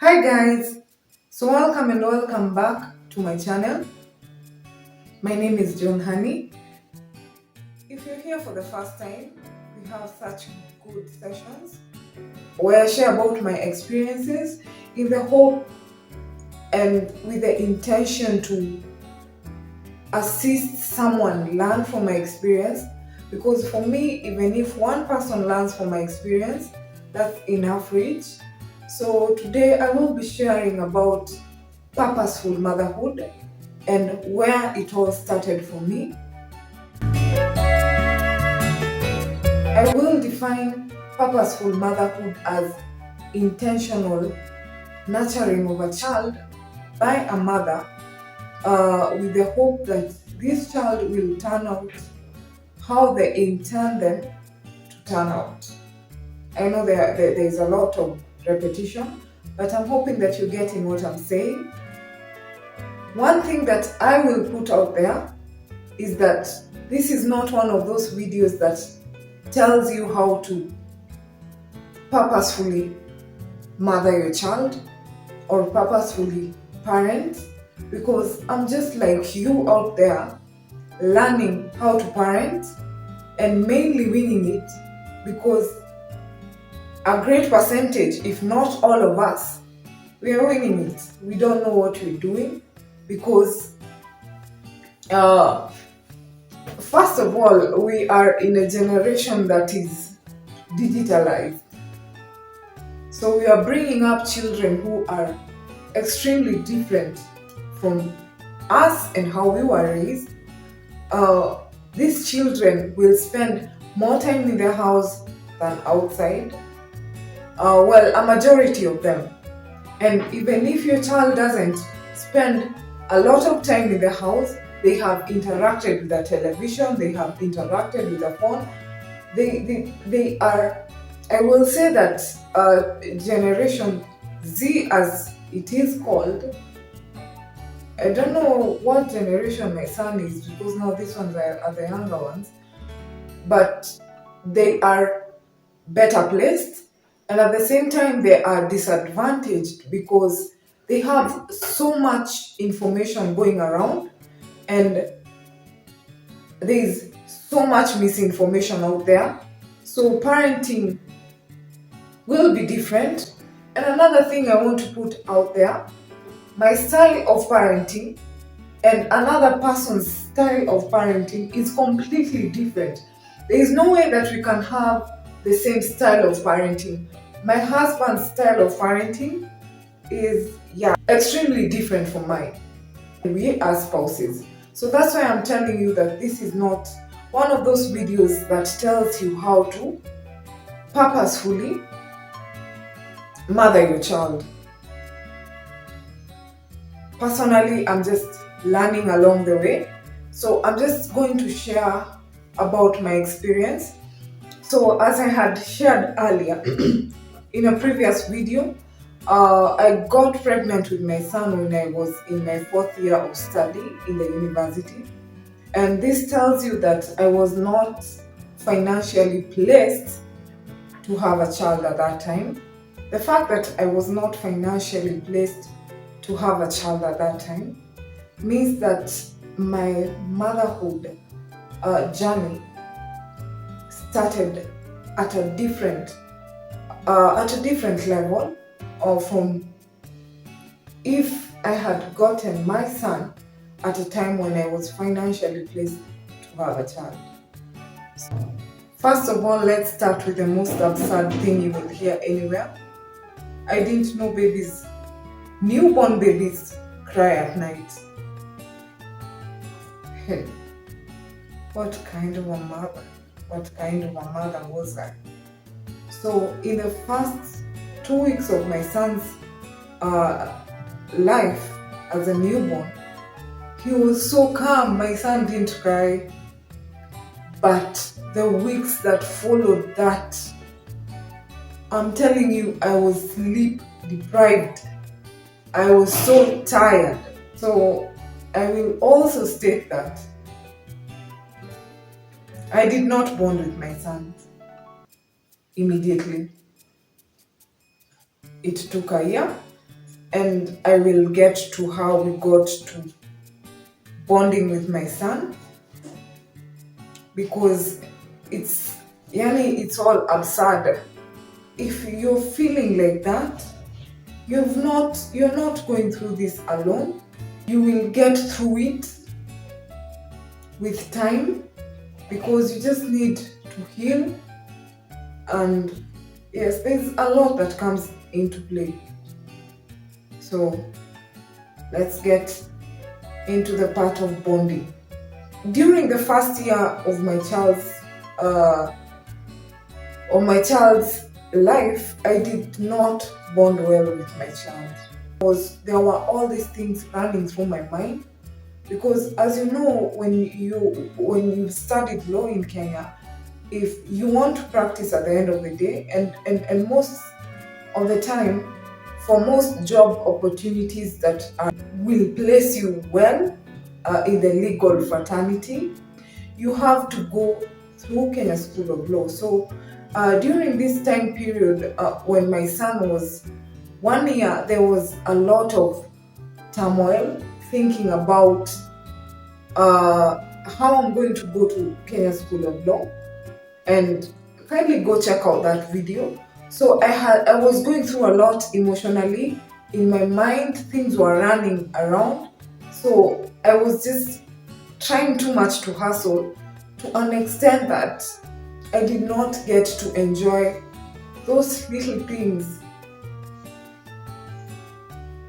Hi guys, so welcome and welcome back to my channel. My name is John Honey. If you're here for the first time, we have such good sessions where I share about my experiences in the hope and with the intention to assist someone learn from my experience, because for me, even if one person learns from my experience, that's enough reach. So today I will be sharing about purposeful motherhood and where it all started for me. I will define purposeful motherhood as intentional nurturing of a child by a mother with the hope that this child will turn out how they intend them to turn out. I know there's a lot of repetition, but I'm hoping that you're getting what I'm saying. One thing that I will put out there is that this is not one of those videos that tells you how to purposefully mother your child or purposefully parent, because I'm just like you out there learning how to parent and mainly winning it, because a great percentage, if not all of us, we are winning it. We don't know what we're doing because first of all, we are in a generation that is digitalized. So we are bringing up children who are extremely different from us and how we were raised. These children will spend more time in their house than outside. Well, a majority of them. And even if your child doesn't spend a lot of time in the house, they have interacted with the television, they have interacted with the phone. They are, I will say that Generation Z, as it is called. I don't know what generation my son is, because now these ones are the younger ones. But they are better placed, and at the same time they are disadvantaged because they have so much information going around and there's so much misinformation out there. So parenting will be different. And another thing I want to put out there, my style of parenting and another person's style of parenting is completely different. There is no way that we can have the same style of parenting. My husband's style of parenting is, extremely different from mine. We are spouses. So that's why I'm telling you that this is not one of those videos that tells you how to purposefully mother your child. Personally, I'm just learning along the way. So I'm just going to share about my experience. So as I had shared earlier in a previous video, I got pregnant with my son when I was in my 4th year of study in the university. And this tells you that I was not financially placed to have a child at that time. The fact that I was not financially placed to have a child at that time means that my motherhood journey started at a different level, or from if I had gotten my son at a time when I was financially placed to have a child. First of all, let's start with the most absurd thing you will hear anywhere. I didn't know newborn babies cry at night. Hey, what kind of a mother was I? So in the first 2 weeks of my son's life as a newborn, he was so calm. My son didn't cry. But the weeks that followed that, I'm telling you, I was sleep deprived. I was so tired. So I will also state that I did not bond with my son immediately. It took a year, and I will get to how we got to bonding with my son, because it's all absurd. If you're feeling like that, you're not going through this alone. You will get through it with time, because you just need to heal. And yes, there's a lot that comes into play. So let's get into the part of bonding. During the first year of my child's life, I did not bond well with my child, because there were all these things running through my mind. Because as you know, when you studied law in Kenya, if you want to practice at the end of the day, and most of the time, for most job opportunities that will place you well in the legal fraternity, you have to go through Kenya School of Law. So during this time period, when my son was 1 year, there was a lot of turmoil, thinking about how I'm going to go to Kenya School of Law. And kindly go check out that video. So I was going through a lot emotionally. In my mind, things were running around. So I was just trying too much to hustle, to an extent that I did not get to enjoy those little things.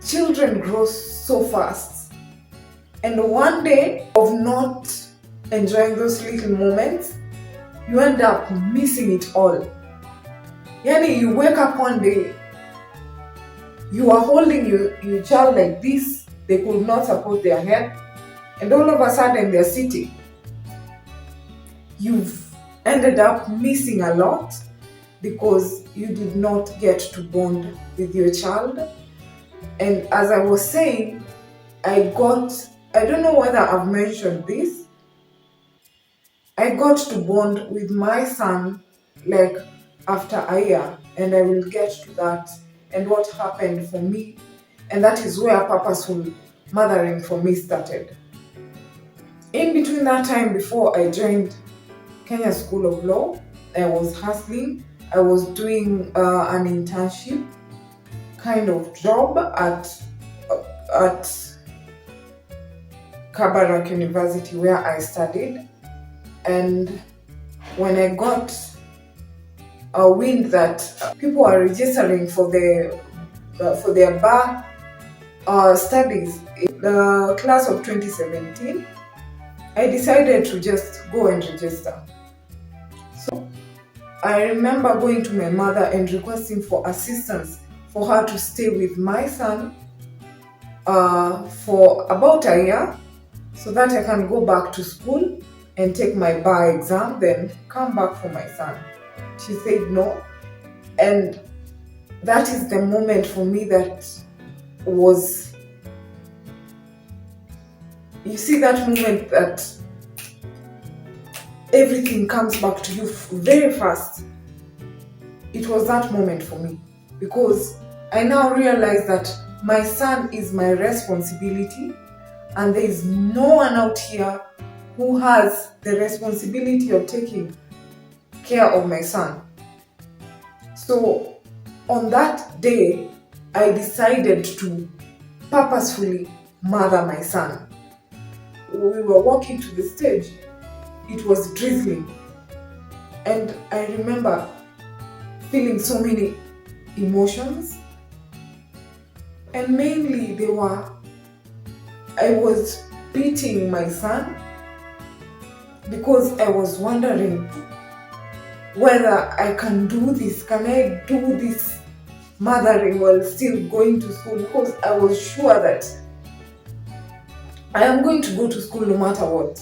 Children grow so fast, and one day of not enjoying those little moments, you end up missing it all. Yani, you wake up one day, you are holding your child like this, they could not support their head, and all of a sudden they're sitting. You've ended up missing a lot because you did not get to bond with your child. And as I was saying, I don't know whether I've mentioned this, I got to bond with my son like after a year, and I will get to that and what happened for me. And that is where purposeful mothering for me started. In between that time, before I joined Kenya School of Law, I was hustling. I was doing an internship kind of job at Kabarak University, where I studied. And when I got a wind that people are registering for their bar studies in the class of 2017, I decided to just go and register. So I remember going to my mother and requesting for assistance for her to stay with my son for about a year, so that I can go back to school and take my bar exam, then come back for my son. She said no. And that is the moment for me that was, you see that moment that everything comes back to you very fast. It was that moment for me, because I now realize that my son is my responsibility, and there is no one out here who has the responsibility of taking care of my son. So on that day, I decided to purposefully mother my son. We were walking to the stage. It was drizzling, and I remember feeling so many emotions, and mainly I was beating my son, because I was wondering whether I can do this. Can I do this mothering while still going to school? Because I was sure that I am going to go to school no matter what.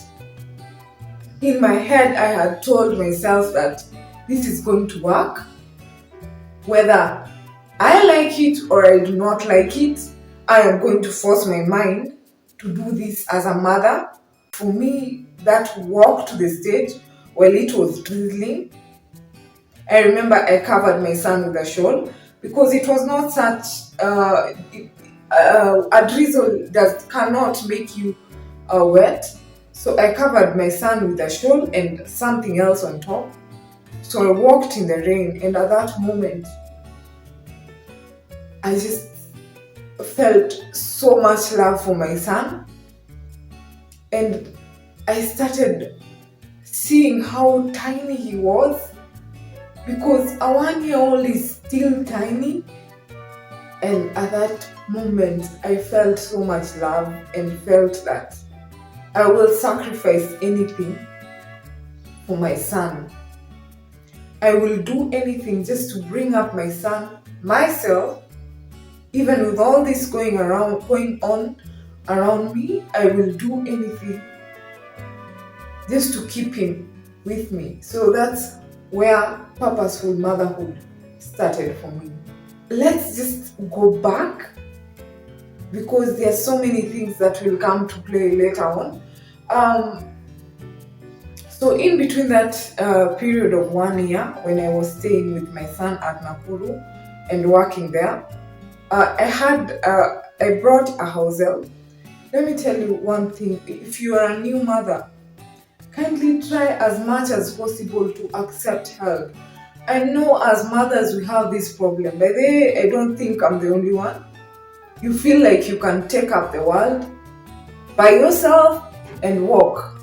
In my head, I had told myself that this is going to work. Whether I like it or I do not like it, I am going to force my mind to do this as a mother. For me, that walk to the stage, while it was drizzling, I remember I covered my son with a shawl, because it was not such, a drizzle that cannot make you wet. So I covered my son with a shawl and something else on top. So I walked in the rain, and at that moment, I just felt so much love for my son. And I started seeing how tiny he was, because a 1-year-old is still tiny. And at that moment, I felt so much love and felt that I will sacrifice anything for my son. I will do anything just to bring up my son myself. Even with all this going on around me, I will do anything just to keep him with me. So that's where purposeful motherhood started for me. Let's just go back, because there are so many things that will come to play later on. So in between that period of 1 year, when I was staying with my son at Nakuru and working there, I brought a house help. Let me tell you one thing: if you are a new mother, kindly try as much as possible to accept help. I know as mothers we have this problem. By the way, I don't think I'm the only one. You feel like you can take up the world by yourself and walk.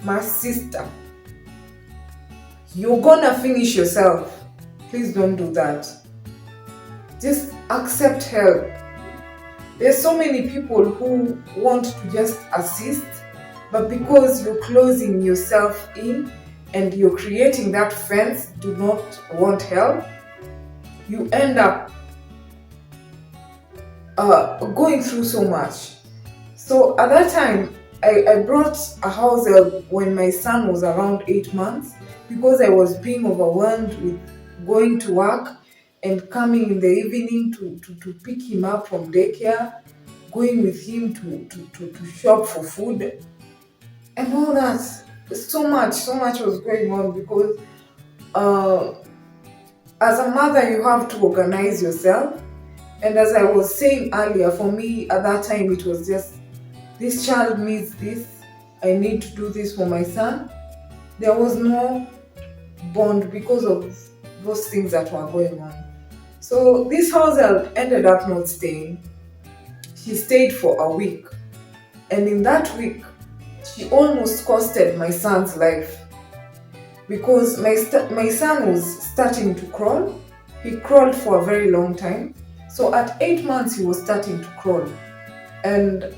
My sister, you're gonna finish yourself. Please don't do that. Just accept help. There's so many people who want to just assist, but because you're closing yourself in and you're creating that fence, do not want help, you end up going through so much. So at that time, I brought a house help when my son was around 8 months, because I was being overwhelmed with going to work and coming in the evening to pick him up from daycare, going with him to shop for food and all that. So much was going on, because as a mother you have to organize yourself. And as I was saying earlier, for me at that time it was just, this child needs this, I need to do this for my son. There was no bond because of those things that were going on. So this house help ended up not staying. She stayed for a week, and in that week she almost costed my son's life, because my son was starting to crawl. He crawled for a very long time. So at 8 months he was starting to crawl, and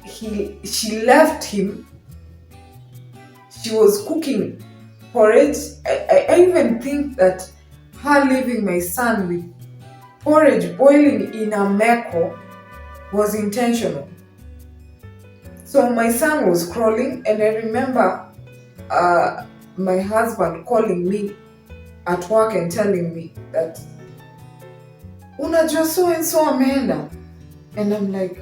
she left him. She was cooking porridge. I even think that her leaving my son with porridge boiling in a meko was intentional. So my son was crawling, and I remember my husband calling me at work and telling me that, unajua so and so ameenda. And I'm like,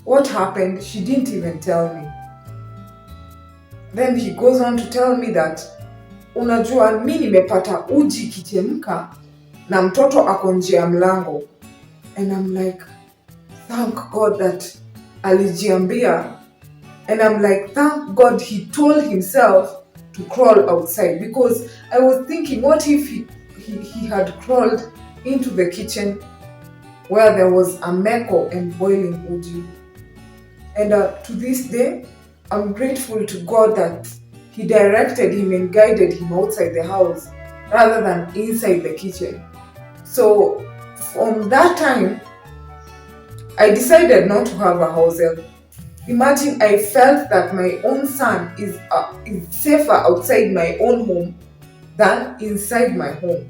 what happened? She didn't even tell me. Then he goes on to tell me that, unajua mimi nimepata uji kichemka na mtoto ako nje ya mlango. And I'm like, thank God that alijiambia. And I'm like, thank God he told himself to crawl outside, because I was thinking, what if he had crawled into the kitchen where there was a meko and boiling uji. And to this day, I'm grateful to God that he directed him and guided him outside the house rather than inside the kitchen. So from that time, I decided not to have a house help. Imagine, I felt that my own son is safer outside my own home than inside my home.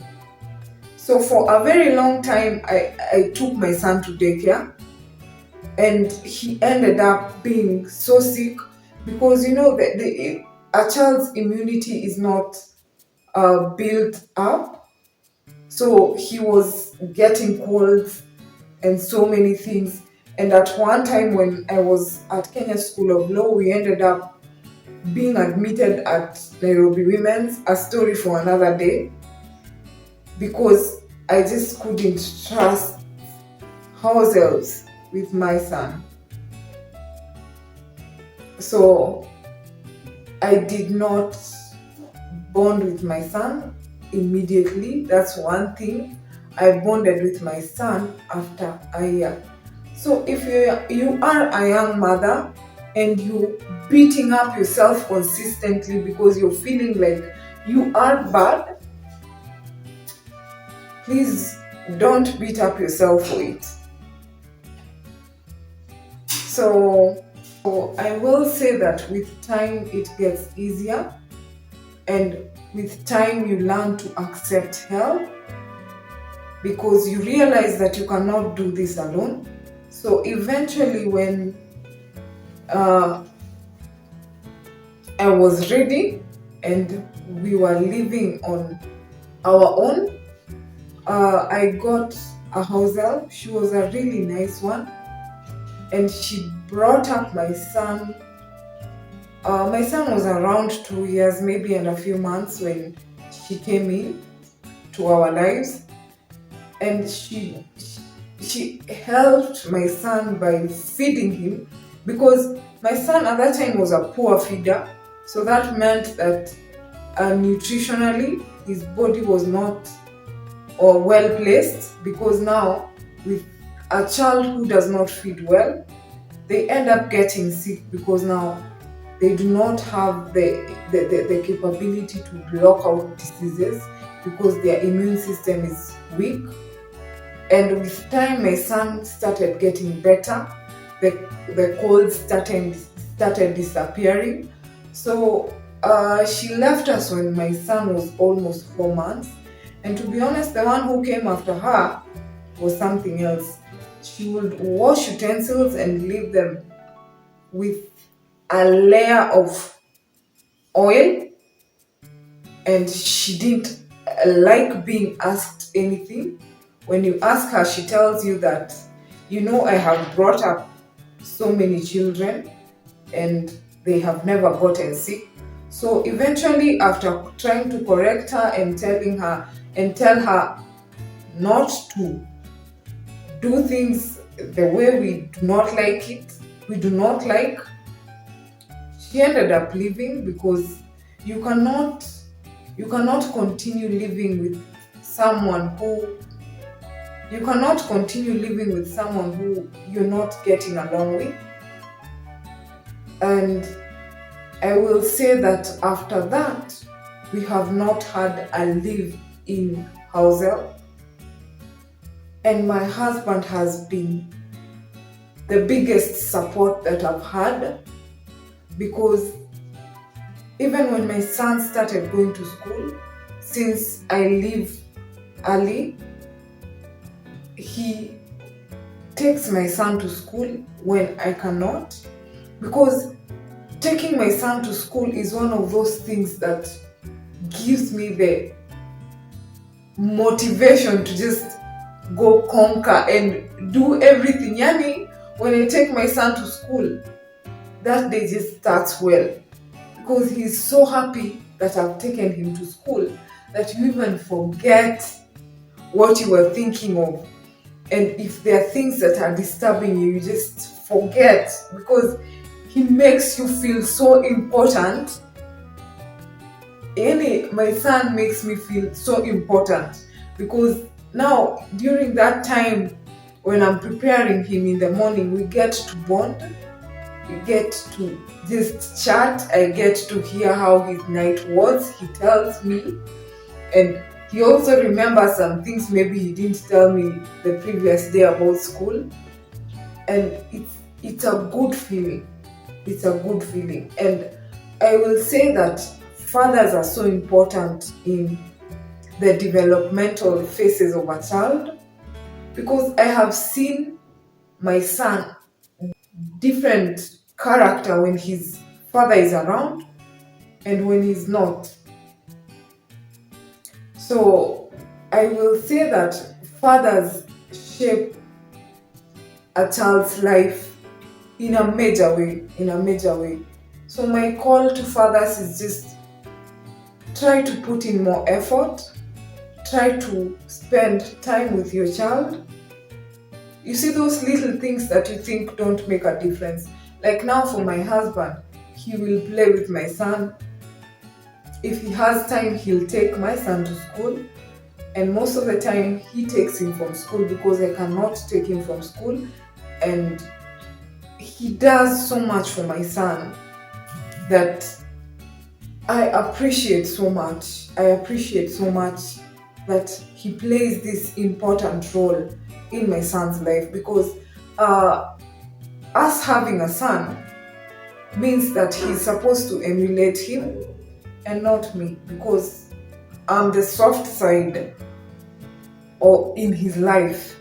So for a very long time, I took my son to daycare, and he ended up being so sick, because a child's immunity is not built up. So he was getting colds and so many things. And at one time when I was at Kenya School of Law, we ended up being admitted at Nairobi Women's, a story for another day, because I just couldn't trust ourselves with my son. So I did not bond with my son immediately. That's one thing. I bonded with my son after a year. So if you are a young mother and you beating up yourself consistently because you're feeling like you are bad, please don't beat up yourself for it. So I will say that with time it gets easier, and with time you learn to accept help because you realize that you cannot do this alone. So eventually when I was ready and we were living on our own, I got a house help. She was a really nice one, and she brought up my son. My son was around 2 years, maybe, and a few months when she came in to our lives, and she helped my son by feeding him, because my son at that time was a poor feeder. So that meant that nutritionally his body was not well placed, because now with a child who does not feed well, they end up getting sick because now they do not have the capability to block out diseases because their immune system is weak. And with time, my son started getting better. The colds started disappearing. So she left us when my son was almost 4 months. And to be honest, the one who came after her was something else. She would wash utensils and leave them with a layer of oil, and she didn't like being asked anything. When you ask her, she tells you that, I have brought up so many children and they have never gotten sick. So eventually, after trying to correct her and tell her not to do things the way we do not like, she ended up leaving, because you cannot continue living with someone who you're not getting along with. And I will say that after that, we have not had a live-in house help. And my husband has been the biggest support that I've had, because even when my son started going to school, since I leave early, he takes my son to school when I cannot, because taking my son to school is one of those things that gives me the motivation to just go conquer and do everything. Yani, when I take my son to school, that day just starts well, because he's so happy that I've taken him to school that you even forget what you were thinking of. And if there are things that are disturbing you, you just forget, because he makes you feel so important. My son makes me feel so important, because now during that time when I'm preparing him in the morning, we get to bond, we get to just chat, I get to hear how his night was, he tells me, and he also remembers some things maybe he didn't tell me the previous day about school. And it's a good feeling. It's a good feeling. And I will say that fathers are so important in the developmental phases of a child, because I have seen my son different character when his father is around and when he's not. So I will say that fathers shape a child's life in a major way. So my call to fathers is just try to put in more effort, try to spend time with your child, You see those little things that you think don't make a difference. Like now for my husband, he will play with my son. If he has time, he'll take my son to school. And most of the time, he takes him from school because I cannot take him from school. And he does so much for my son that I appreciate so much. I appreciate so much that he plays this important role in my son's life, because us having a son means that he's supposed to emulate him and not me, because I'm the soft side or in his life.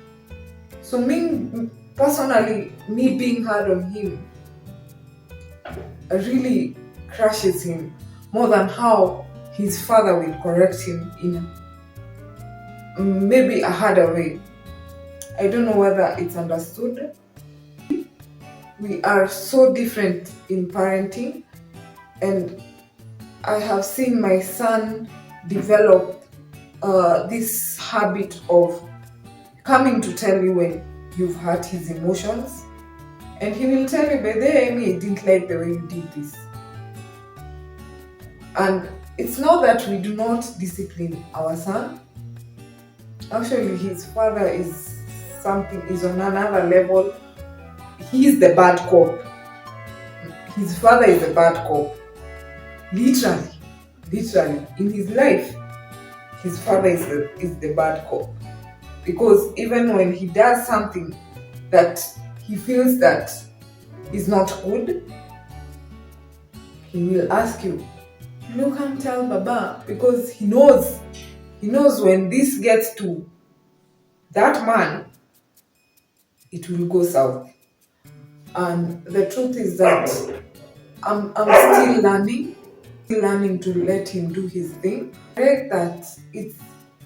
So me personally, me being hard on him really crushes him more than how his father will correct him in maybe a harder way. I don't know whether it's understood. We are so different in parenting, and I have seen my son develop this habit of coming to tell you when you've hurt his emotions, and he will tell you, by the way, Amy, I didn't like the way you did this. And it's not that we do not discipline our son. Actually, his father is on another level. He is the bad cop. His father is a bad cop. Literally, in his life, his father is the bad cop. Because even when he does something that he feels that is not good, he will ask you, come tell Baba, because he knows when this gets to that man, it will go south. And the truth is that I'm still learning to let him do his thing. I read that it's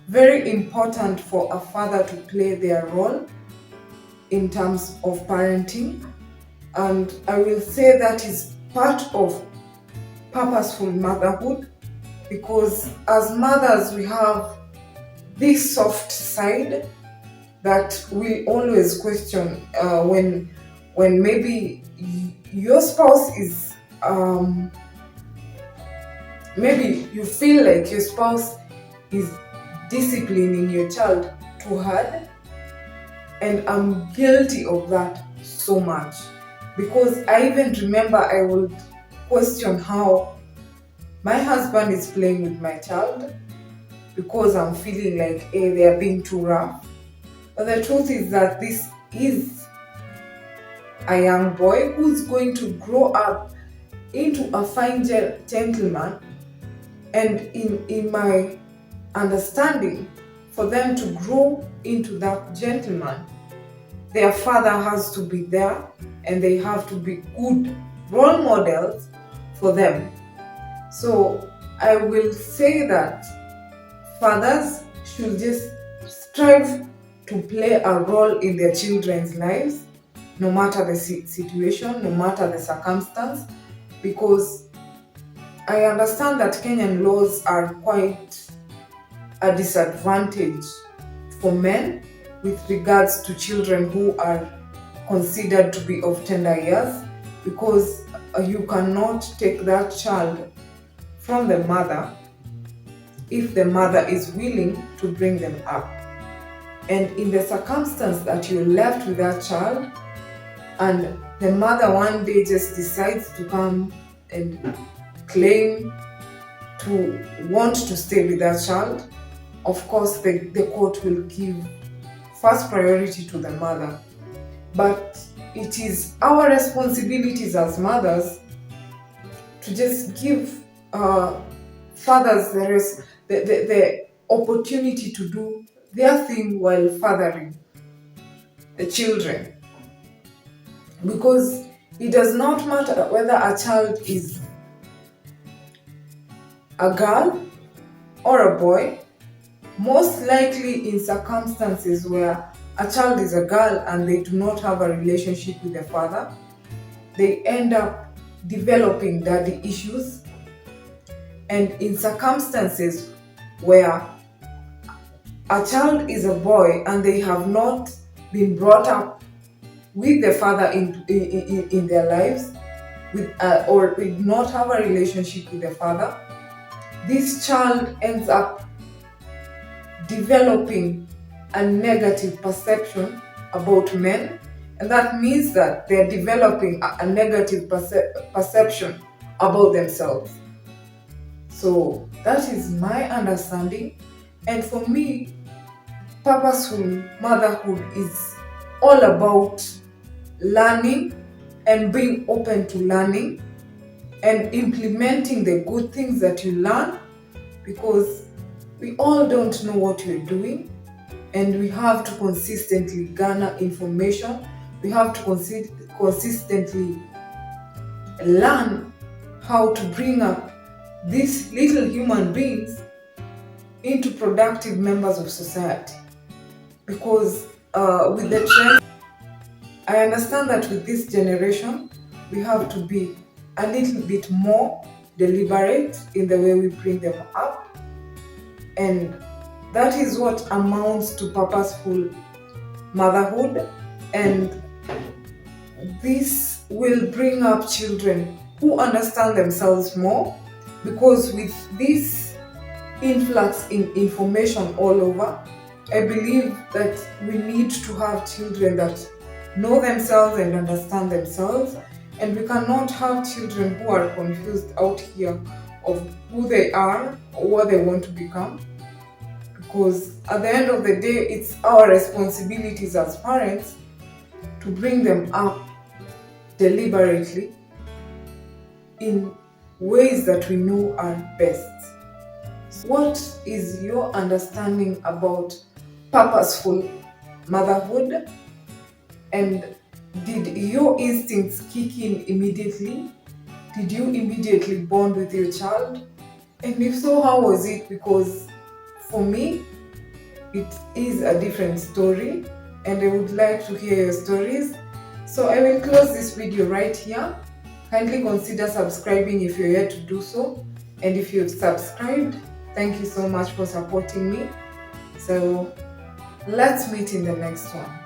very important for a father to play their role in terms of parenting, and I will say that is part of purposeful motherhood, because as mothers we have this soft side that we always question when maybe your spouse is maybe you feel like your spouse is disciplining your child too hard. And I'm guilty of that so much, because I even remember I would question how my husband is playing with my child, because I'm feeling like, hey, they are being too rough. But the truth is that this is a young boy who's going to grow up into a fine gentleman. And in my understanding, for them to grow into that gentleman, their father has to be there, and they have to be good role models for them. So I will say that fathers should just strive to play a role in their children's lives, no matter the situation, no matter the circumstance, because I understand that Kenyan laws are quite a disadvantage for men with regards to children who are considered to be of tender years, because you cannot take that child from the mother if the mother is willing to bring them up. And in the circumstance that you're left with that child, and the mother one day just decides to come and claim to want to stay with that child, of course the court will give first priority to the mother. But it is our responsibilities as mothers to just give fathers the opportunity to do their thing while fathering the children. Because it does not matter whether a child is a girl or a boy. Most likely in circumstances where a child is a girl and they do not have a relationship with their father, they end up developing daddy issues. And in circumstances where a child is a boy and they have not been brought up with the father in their lives, or did not have a relationship with the father, this child ends up developing a negative perception about men, and that means that they're developing a negative perception about themselves. So that is my understanding, and for me, purposeful motherhood is all about learning and being open to learning and implementing the good things that you learn, because we all don't know what we're doing, and we have to consistently garner information. We have to consistently learn how to bring up these little human beings into productive members of society. Because with the trend, I understand that with this generation, we have to be a little bit more deliberate in the way we bring them up, and that is what amounts to purposeful motherhood. And this will bring up children who understand themselves more, because with this influx in information all over, I believe that we need to have children that know themselves and understand themselves, and we cannot have children who are confused out here of who they are or what they want to become, because at the end of the day, it's our responsibilities as parents to bring them up deliberately in ways that we know are best. So what is your understanding about purposeful motherhood? And did your instincts kick in immediately? Did you immediately bond with your child? And if so, how was it? Because for me, it is a different story, and I would like to hear your stories. So I will close this video right here. Kindly consider subscribing if you're yet to do so. And if you've subscribed, thank you so much for supporting me. So let's meet in the next one.